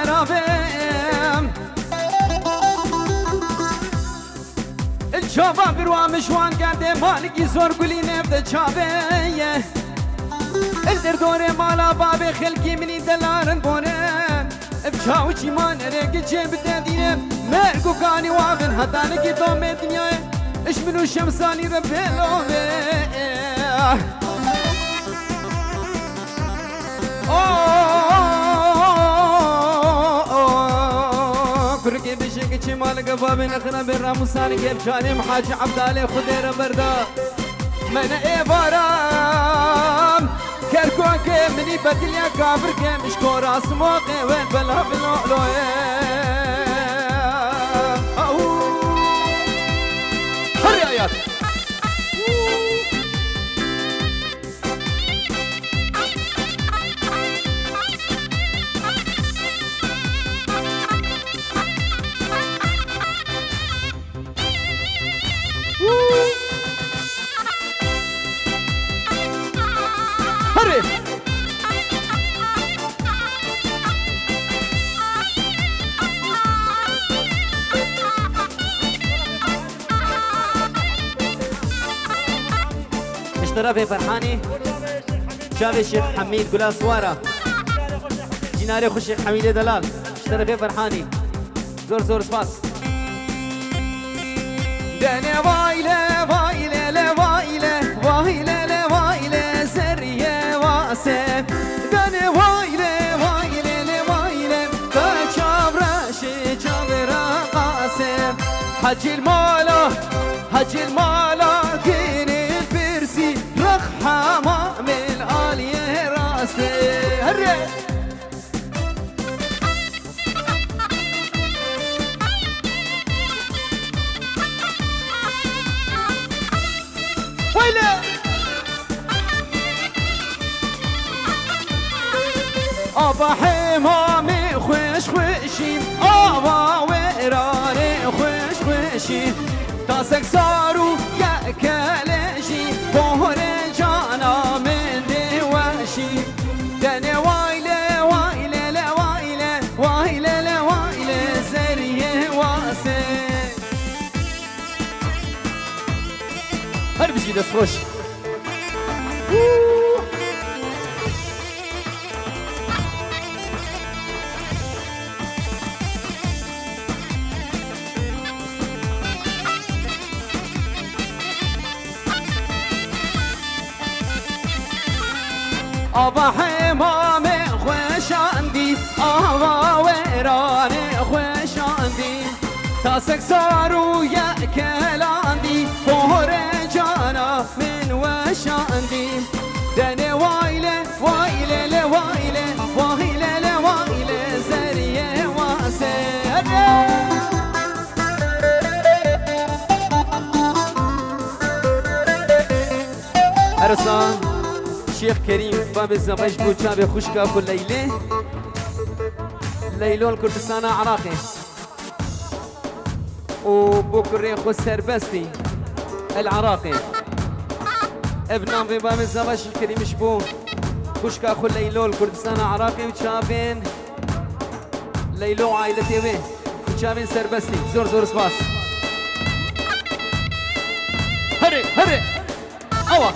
ترابم الجواب بروا مشوان کرده مالکی زور گلی نفت چاوه الدر دور مالا باب خلقی منی دلارن بونه افشاو چی مان رنگ جيب تدينه مرقو كاني وابن هدانك دوم الدنيا اش منو شمساني ربيلو كركي بشك چي مالك بابن اخنا بالراموساني كيف شاني محاج عبدالي خدير بردا من ايبارام كركوك مني بدليا كافر كمش كوراس موقع وين بلا بلولوه هري آيات هري اشترى في فرحاني شاف الشيخ حميد قلا صوارة جيناري خو الشيخ حميد دلال اشترى في فرحاني زور زور سباس دني وايله وايله وايله وايله وايله زريه واسه دني وايله وايله وايله كشابرش جابرا قاسم حج المالا حج المالا حمام العالية راسي هري ويلي أبا حمامي خوش خوشي أبا ويراني خوش خوشي تاسك صارو يا كالشي بوهري دني وايله وايله لا وايله وايله لا وايله زريه واسه هرب جي دس خوش أبا حمامي خوش عندي أبا ويراني خوش عندي تاسك صاروا يأكل عندي فهر جانا من وش عندي دني وايلة وايلة لوايلة وايلة لوايلة زرية واسر أرسان شيخ كريم باب الزباش بوشاب خوشكا كل ليلة ليلون كردستان عراقي وبكرة خو سربستي العراقي ابنام في باب الزباش الكريم شبو خوشكا كل ليلون كردستان عراقي وشابين ليلو عائلتي به وشابين سربستي زور زور سباس هري هري أوا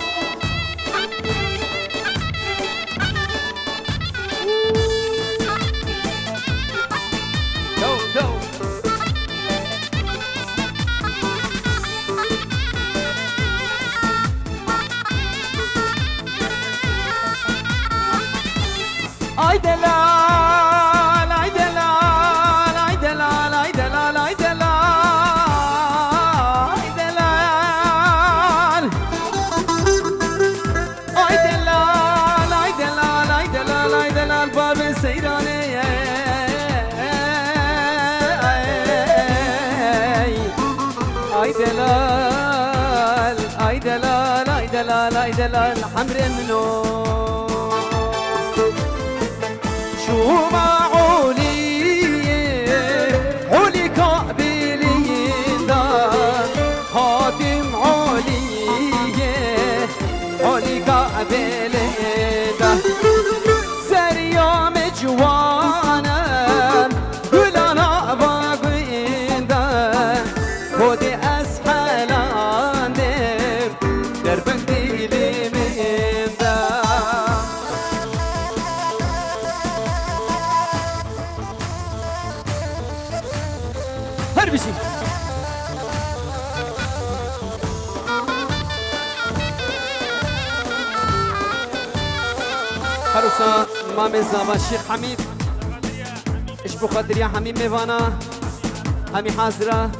ay delal ay delal ay delal ay delal ay delal ay delal ay delal ay delal ay delal ay delal bab seyrane ay delal ay delal ay delal ay delal حمر منو شو معولي علي كابلين دار خاتم علي علي كابلين دار سريا مجوانا عروسا مام زاوا الشيخ حميد ايش بخاطر يا حميد ميفانا همي حاضرة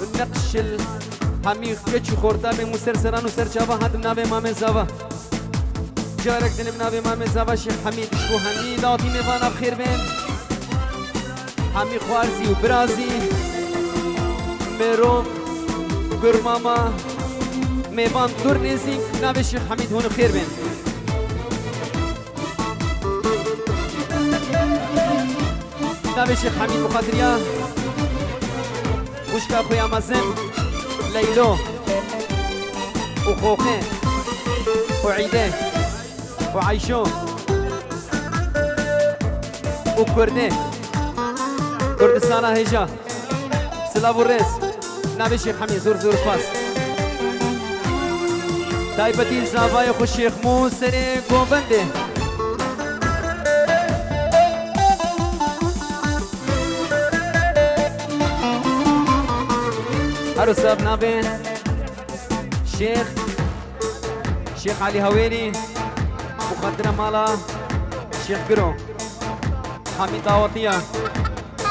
ونقش همي كتشو خورتا بمسرسران وسرچاوا هادم نابي مام زاوا جارك دنم نابي مام زاوا الشيخ حميد ايش بو همي داطي ميفانا بخير بين همي خوارزي وبرازي ميروم قرماما ميفان دور نزيك نابي الشيخ حميد هون بخير بين نابي الشيخ حميد بخاطريا وشكا خويا مازن ليلو وخوخي وعيدة وعيشو وكردي كردستان هجا سلاب الرئيس نابي الشيخ حميد زور زور فاس تايبتي زابايا خو الشيخ موسري قوبنده هارو ساب نابين شيخ علي هويني مقدرة مالا شيخ قرو حميد داوطية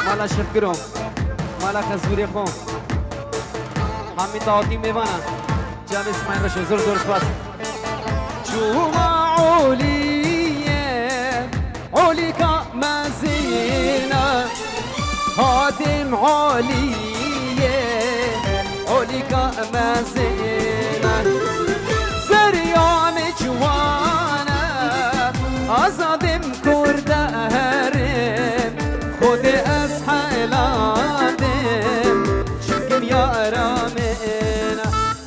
مالا شيخ قرو مالا خزوري خو حميد داوطي ميوانا جامع اسماعيل رشو زور زور سباس شوما عليا عليكا مزينة هادم عليا عليكا مزينة سريان جوانا أزادم كرد هرم خود أسحلادم شكم يا رامينا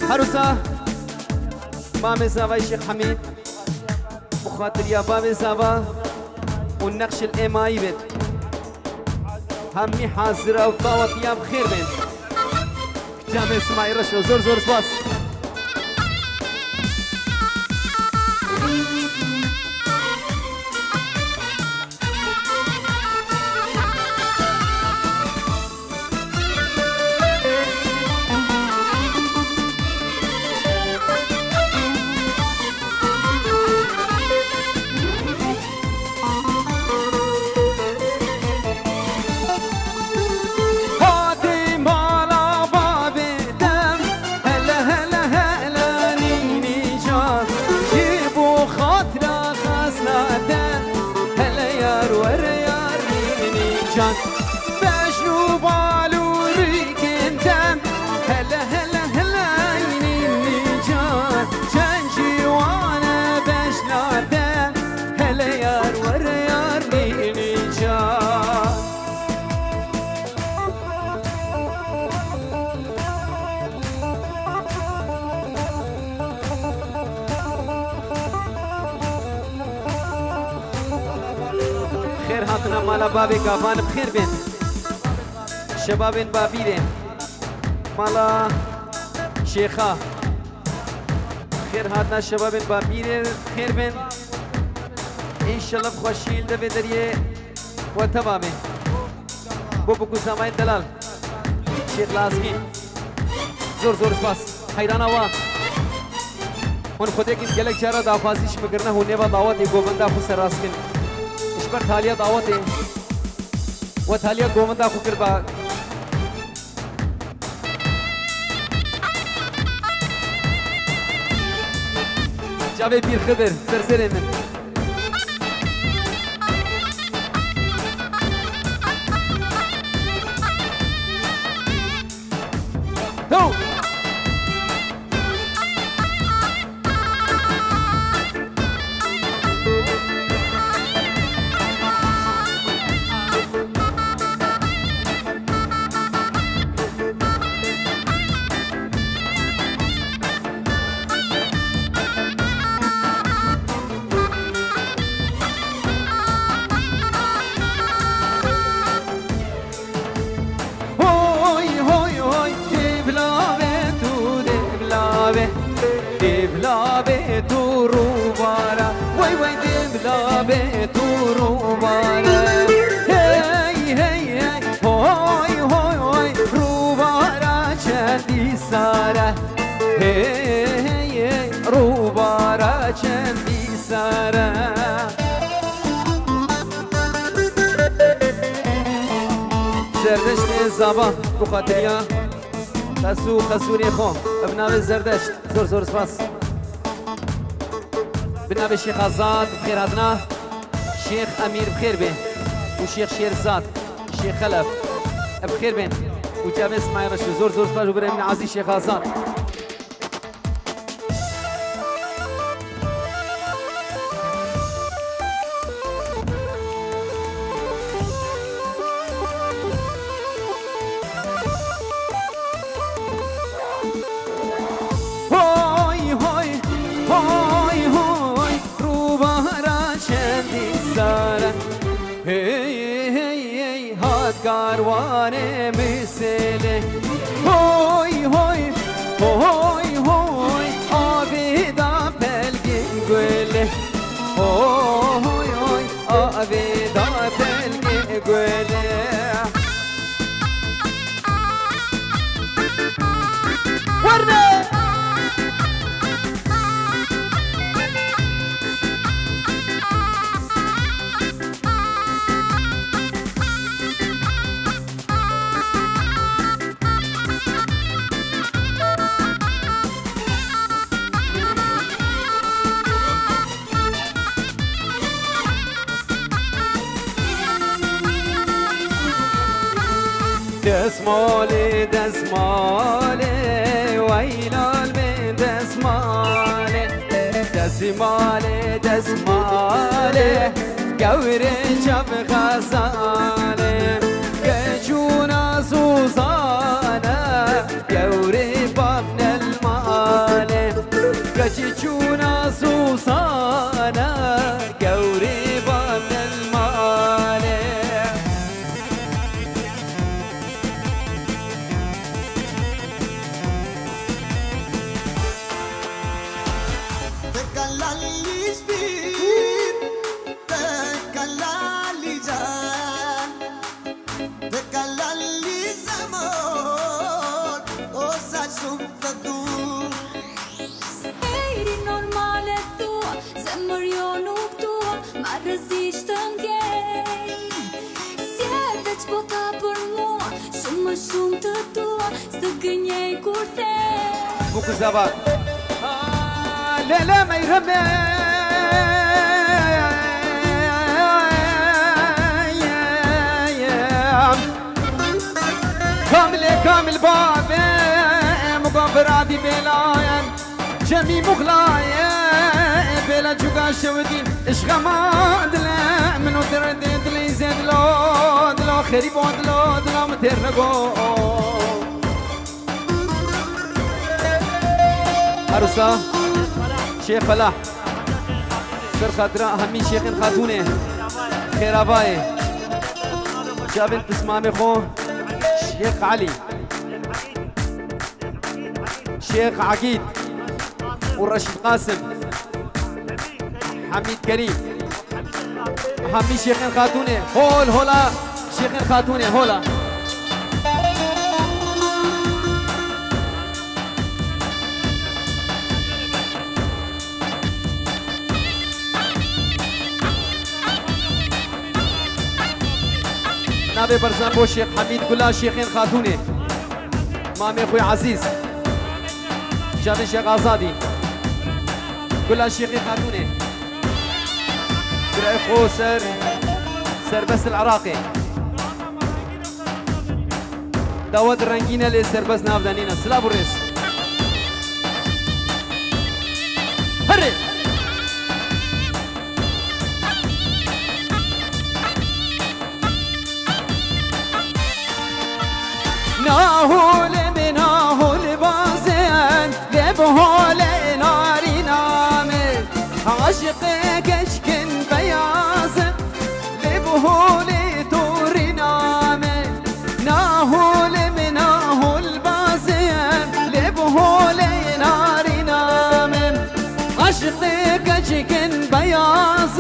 هروسا مامي زاوا الشيخ حميد بخاطر يا بامي زاوا والنقش الإماي بيت همي حاضرة وطاوت يا بخير بين جامع اسماعيل رشو زور زور سباس بشنو بالو ريكنتم هلا هلا هلا عيني النجار شنجي وانا بشنادم هلا يار ورا يار نجار خير هاتنا مالا بابي قابان بخير بين شباب بابيرين مالا شيخا خير هاتنا شباب بابيرين خير بين ان شاء الله بخوشيل ده بدريه وتمامه بو بكو زمان دلال شيخ لازمي زور زور سپاس حیرانا وا من خودی که گلک چرا دافازیش میکرنه هونه و دعوت گوبنده خو سراسکن اشبر تالیا دعوت و تالیا گوبنده خو کربا جاوی پیر خبر سرسره من دبلابه تو روبارا وای وای دبلابه تو روبارا هی هی هی هوی هوی هوی روبارا چندی ساره هی هی روبارا چندی سارة زردشت زابا بخاطريا خسوني خو بناوي زردشت زور سپاس بناوي شيخ آزاد بخير هاتنا شيخ أمير بخير بين وشيخ شيرزاد شيخ خلف بخير بين وجاب اسماعيل رشد زور سپاس وبرامين عزيز شيخ آزاد کاروانه مثله هوی هوی هوی هوی آبی دا پلگین گله هوی هوی آبی دا پلگین گله ورده دسماله ویلال من دسماله گوره جب غزاله گجونا سوزانه گوره بابن الماله گجونا سوزانه گوره بابن الماله Buku Zabat Lele meyreme كامل بابي مقابر عادي بلاين جميع مغلايا بلا جوكا شودين اشغما دلا منو تردد لي زاد دلو خريب دلو مترقو عروسا شيخ فلاح سر خضراء همي شيخ خاتونه خير اباي جابت تسمامي خو شيخ علي شيخ عقيد ورشيد قاسم حميد كريم همي شيخ خاتونه هولا شيخ خاتونه هولا نابي برزان بو شيخ حميد كلها شيخين خاتونه مامي اخوي عزيز جابي شيخ آزادي كلها شيخين خاتونه درعي خو سر بس العراقي داود الرنجينة اللي سر بس نافدانينا سلاب الرئيس هري ناهول مناهول بازن لبهول ناري نامل عاشق كشكن بياز لبهول توري نامل ناهول مناهول بازن لبهول ناري نامل عاشق كشكن بياز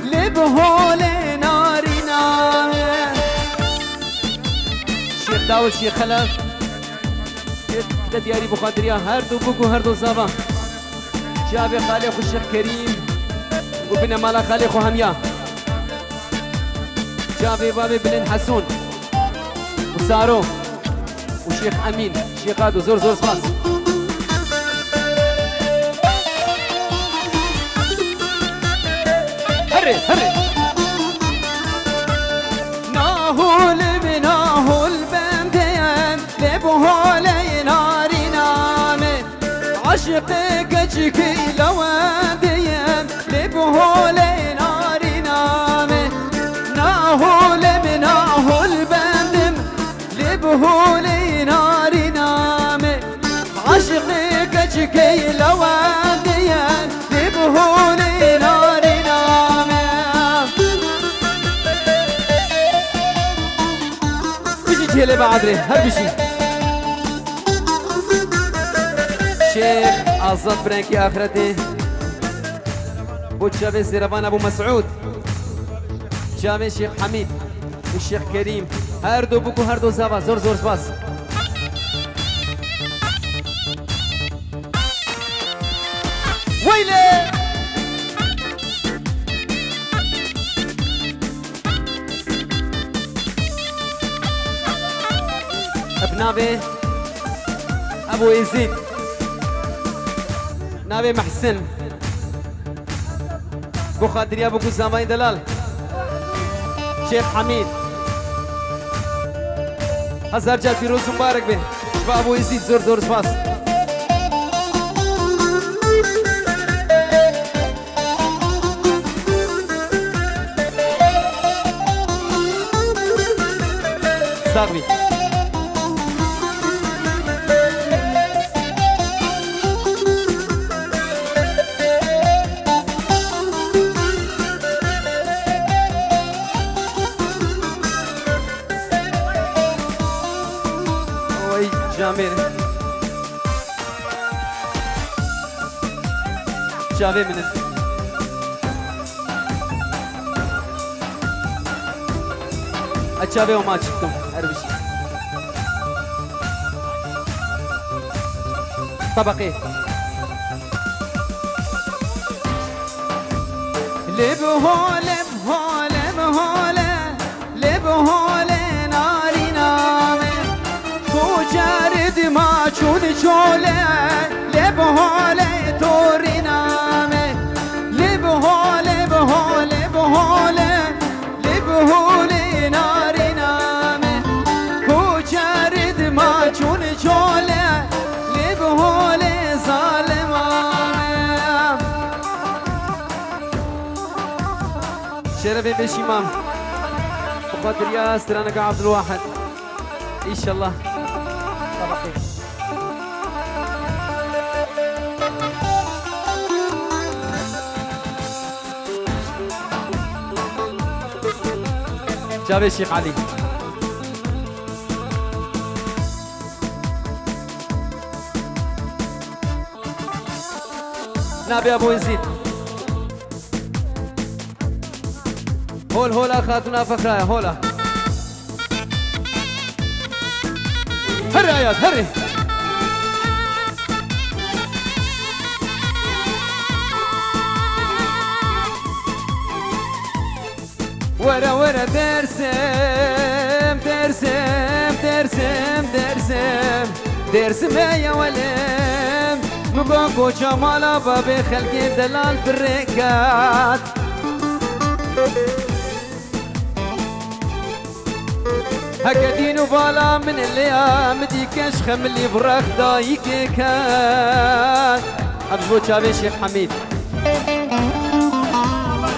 لبهول ناري نامل شيخ داود شيخ خلف دياري بخاطريا هردو بوكو هردو زابا جابي خالي خو الشيخ كريم وبنا مالا خليخ وهميا جابي بابي بلين حسون وسارو وشيخ امين شيخ هادو زور زور سباس هري هري ناهول بناهول بندين لبهولي ناري نامي عشقك اجكي لوادين لبهولي ناري نامي ناهول بناهول بندم لبهولي ناري نامي عشقك اجكي لوادين لبهولي ناري نامي بيجي اللي بعدري هل بيجي شيخ عزت برانكي آخرتي بود شابي سيرفان أبو مسعود شابي شيخ حميد والشيخ كريم هردو بوكو هردو زابا زور زور سباس ويلي ابنابي ابو يزيد نابي محسن بو خاطري ابو كوزاماي دلال شيخ حميد هزار جال فيروز مبارك به شباب ابو يزيد زور زور سباس ساقبي جامير جابي من أجابي وما شفتم أربش طبقي لبهولة بهولة بهولة لبهولة ناري نامي جارد ما چون چوله لبهوله توری نامه لبهوله بهوله بهوله لبهوله ناری نامه کو جارد ما چون چوله لبهوله ظالمانه شرفي بشيمام بقدر يا استرانك عبد الواحد ان شاء الله جاب الشيخ علي نابي ابو يزيد هول هولا خاتونا فخرايا هولا هري اياد هري ورا ورا درسم درسم درسم درسم درسم يا ولم مباكو جمال باب خلقي دلال بالركات هكا دينو بالا من الليام ديكش خم اللي برخ دايك كان أبو جابي شيخ حميد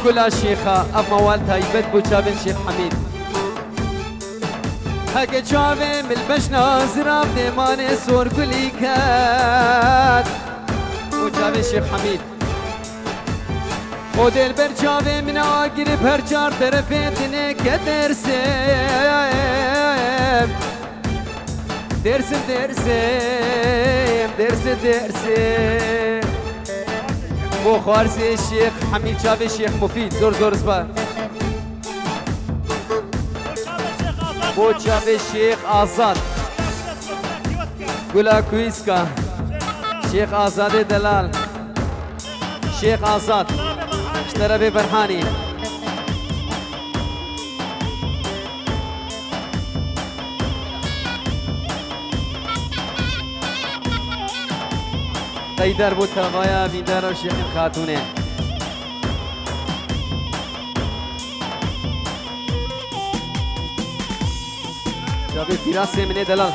كل شيخة أب موال تايبت بو جابي شيخ حميد هكا جابي من البشنا زراب ديمان سور كلي كان بو جابي شيخ حميد o delber cave mina girip her çar terefetine kedersem dersim dersim dersim dersim bu kharsi Şeyh Hamid Cave Şeyh Mufid zor zor zba bu Cave Şeyh Azad Gula Kuiska Şeyh Azade Delal Şeyh Azad اشترى ببرهاني قيدر بود تغايا بيدار الشيخ خاتونه جابي فراسي من دلال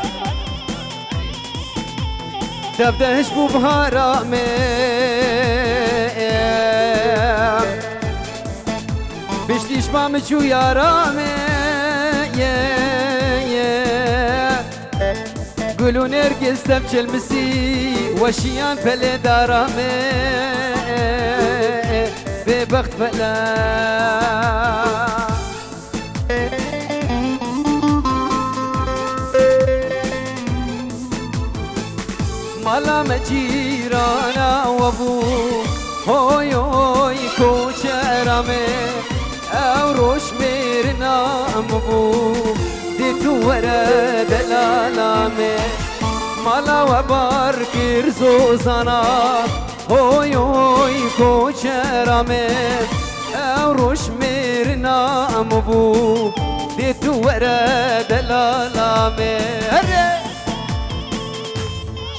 تبدأ هشبو بهارامي بشتيش ما مجو يا رامي قولوا نرقص تبجي المسي وشيان فلي دارامي ببخت فلا مالا مجيرانا وابو هوي هوي كوشرامي او روش ميرنا مبو ديتو ورا دلالامي مالا وبار كيرزو زانا هوي هوي كوشرامي او روش ميرنا مبو ديتو ورا دلالامي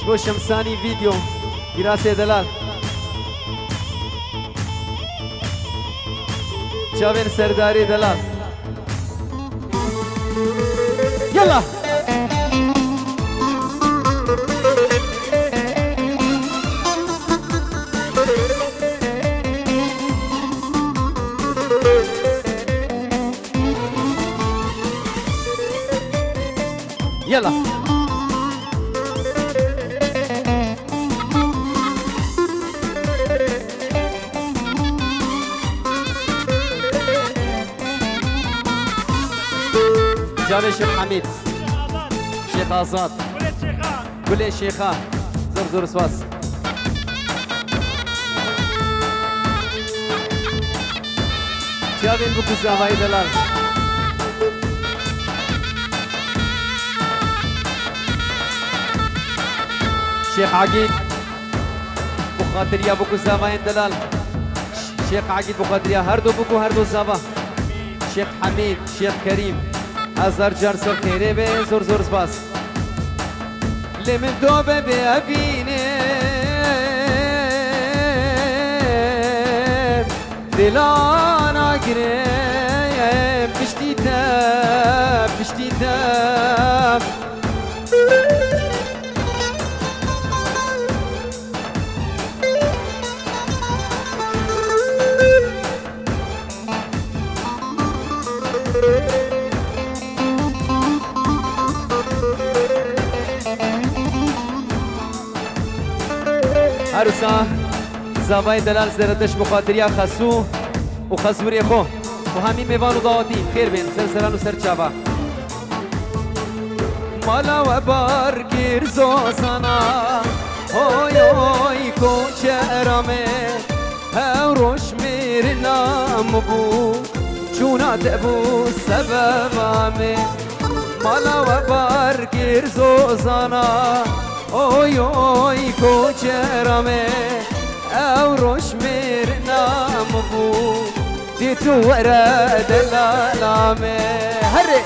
شبو شمساني فيديو دراسة دلال جاوين سرداري دلال يلا يلا جاوي شيخ حميد شيخ آزاد كل الشيخان زور زور سواس جاوين بكو زاوي دلال شيخ عقيد بخاطريا بكو زاوي دلال شيخ عقيد بخاطريا هردو بكو هردو زاوا شيخ حميد شيخ كريم هزار جار سر خیره به زور زور سپاس لمن دوبه به ابینه دلانا گره پشتی تب عروسا زاوای دلال زردش بخاطریا خسو و خسوری خو و همین میوان و دعاتی خیر بین سرسران و سرچابا مالا و بار گیر زوزانا هوی هوی کوچرامه هاو روش میرنام بو چونا دبو سببامه مالا و بار گیر زوزانا اوی اوی کوچرامه او روش میرنام بو دیتو ورا دلالامه هره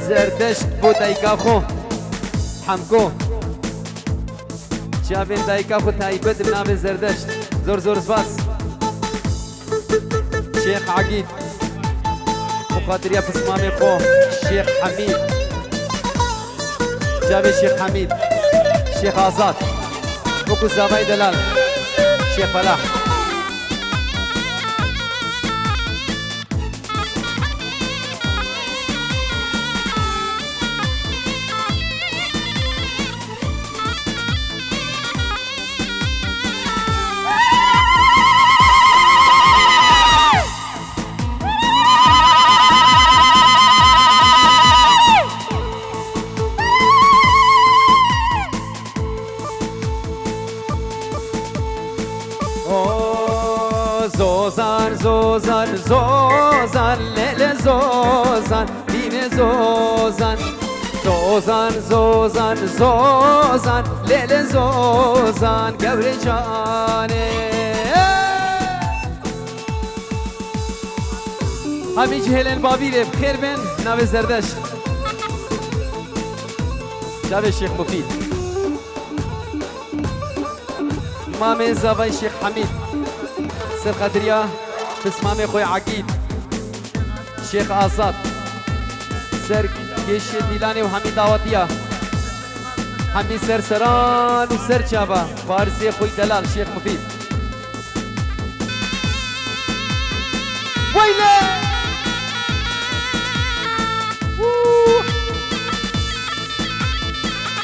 زردشت بو دایکا خو حمکو شافین دایکا خو تایبت بنام زردشت زور زور سپاس شیخ عقید خاطريا بسمامي خو شيخ حميد جابي شيخ حميد شيخ آزاد بكو زاوي دلال شيخ فلاح زوزان زوزان زوزان ليلة زوزان دين زوزان زوزان زوزان زوزان لیل زوزان گور جانه همی جهلن بابیره بخیر بین ناو زردش جاوه شیخ مفید مامي زاوي شيخ حميد سر قدريا بس مامي خوي عقيد شيخ آزاد سر كيش ديلاني وحميد دعوتيا حميد سر سران وسر شابا فارسي خوي دلال شيخ مفيد ويلي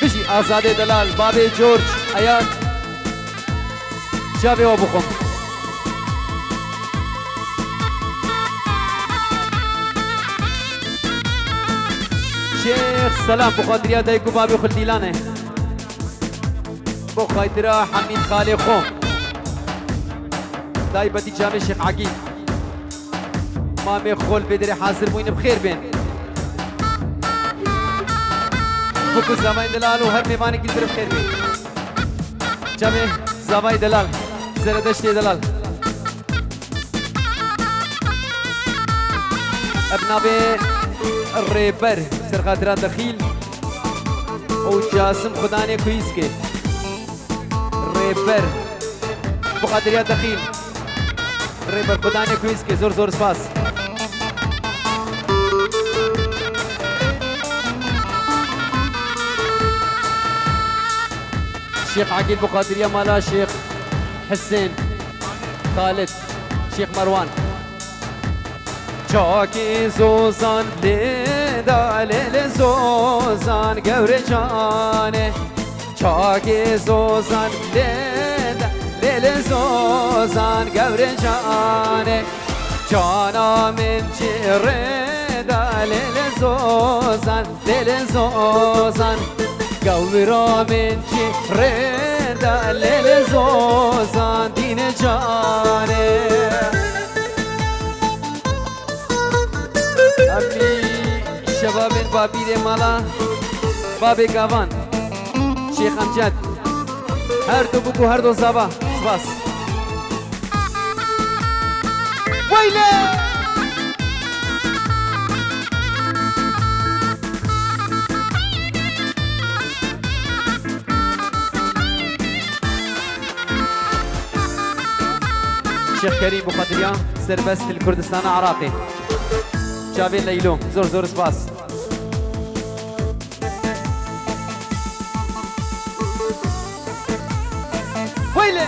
بيجي آزاد دلال بابي جورج اياد جاوي وابوكم شيخ سلام بخاطريا دايكو بابي خل ديلانه بخاطريا حميد خالي خوم داي بدي جامي شيخ عقيد مامي خول بدري حاضر موين بخير بين بكو زماين دلال وهر ميواني كدر بخير بين جامي زماين دلال زردشتي دلال ابنابي الريبر سرقادران دخيل وجاسم خداني كويسكي ريبر بقادريا دخيل ريبر خداني كويسكي زور زور سباس شيخ عقيل بقادريا مالا شيخ حسين خالد شيخ مروان چاکی زوزان لیدا لیل زوزان گور جانه چاکی زوزان لیدا لیل زوزان گور جانه جانا من چردا لیل زوزان لیل زوزان گورا من چردا لیل زوزان دین جانه أمي شباب بابي مالا بابي كافان شيخ أمجد هر دو بكو هر دو زابا سباس ويلي شيخ كريم بخاطريان سربست الكردستان عراقي جاوين ليلو زور زور سباس ويلي